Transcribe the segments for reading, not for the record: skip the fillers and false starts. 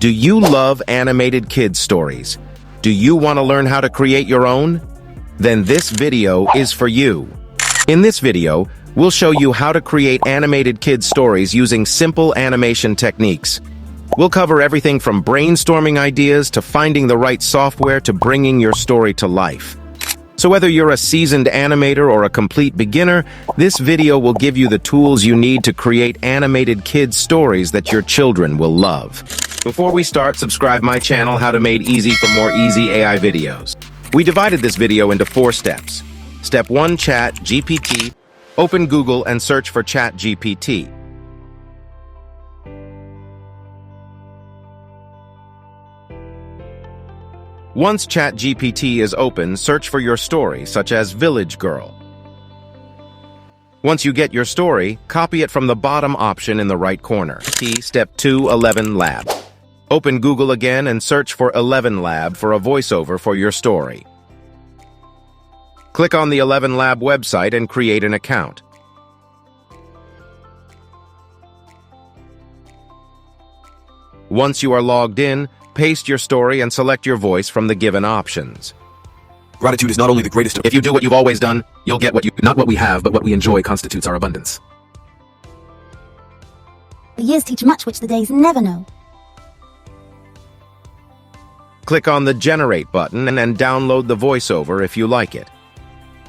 Do you love animated kids stories? Do you want to learn how to create your own? Then this video is for you. In this video, we'll show you how to create animated kids stories using simple animation techniques. We'll cover everything from brainstorming ideas to finding the right software to bringing your story to life. So whether you're a seasoned animator or a complete beginner, this video will give you the tools you need to create animated kids stories that your children will love. Before we start, subscribe my channel, How to Made Easy, for more easy AI videos. We divided this video into 4 steps. Step 1, Chat GPT. Open Google and search for Chat GPT. Once ChatGPT is open, search for your story, such as Village Girl. Once you get your story, copy it from the bottom option in the right corner. Step 2, 11 Lab. Open Google again and search for 11 Lab for a voiceover for your story. Click on the 11 Lab website and create an account. Once you are logged in, paste your story and select your voice from the given options. Gratitude is not only the greatest. If you do what you've always done, you'll get not what we have, but what we enjoy constitutes our abundance. The years teach much which the days never know. Click on the Generate button and then download the voiceover if you like it.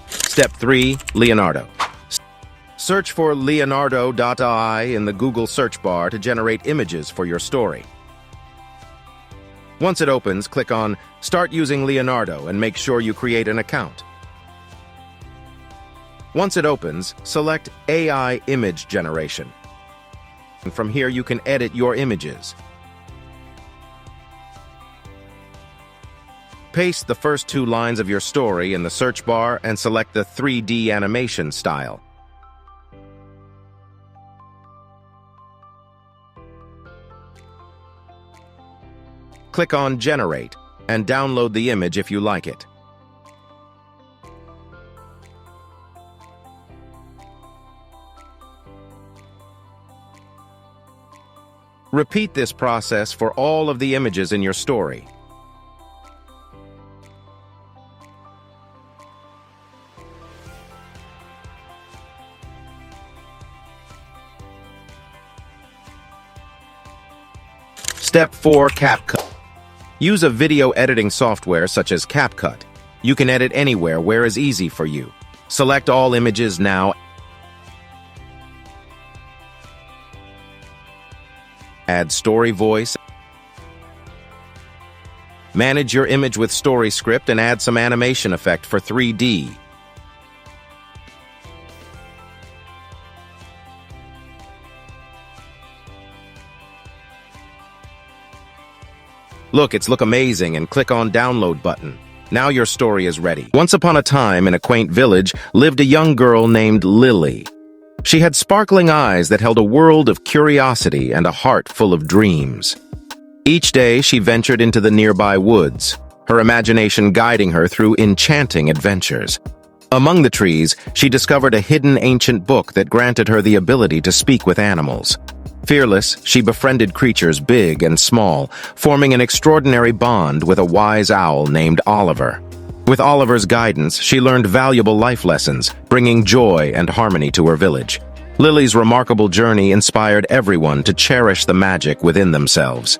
Step 3, Leonardo. Search for leonardo.ai in the Google search bar to generate images for your story. Once it opens, click on Start using Leonardo and make sure you create an account. Once it opens, select AI Image Generation. And from here, you can edit your images. Paste the first 2 lines of your story in the search bar and select the 3D animation style. Click on Generate and download the image if you like it. Repeat this process for all of the images in your story. Step 4, CapCut. Use a video editing software such as CapCut. You can edit anywhere where is easy for you. Select all images now. Add story voice. Manage your image with story script and add some animation effect for 3D. Look amazing and click on Download button. Now your story is ready. Once upon a time, in a quaint village, lived a young girl named Lily. She had sparkling eyes that held a world of curiosity and a heart full of dreams. Each day, she ventured into the nearby woods, her imagination guiding her through enchanting adventures. Among the trees, she discovered a hidden ancient book that granted her the ability to speak with animals. Fearless, she befriended creatures big and small, forming an extraordinary bond with a wise owl named Oliver. With Oliver's guidance, she learned valuable life lessons, bringing joy and harmony to her village. Lily's remarkable journey inspired everyone to cherish the magic within themselves.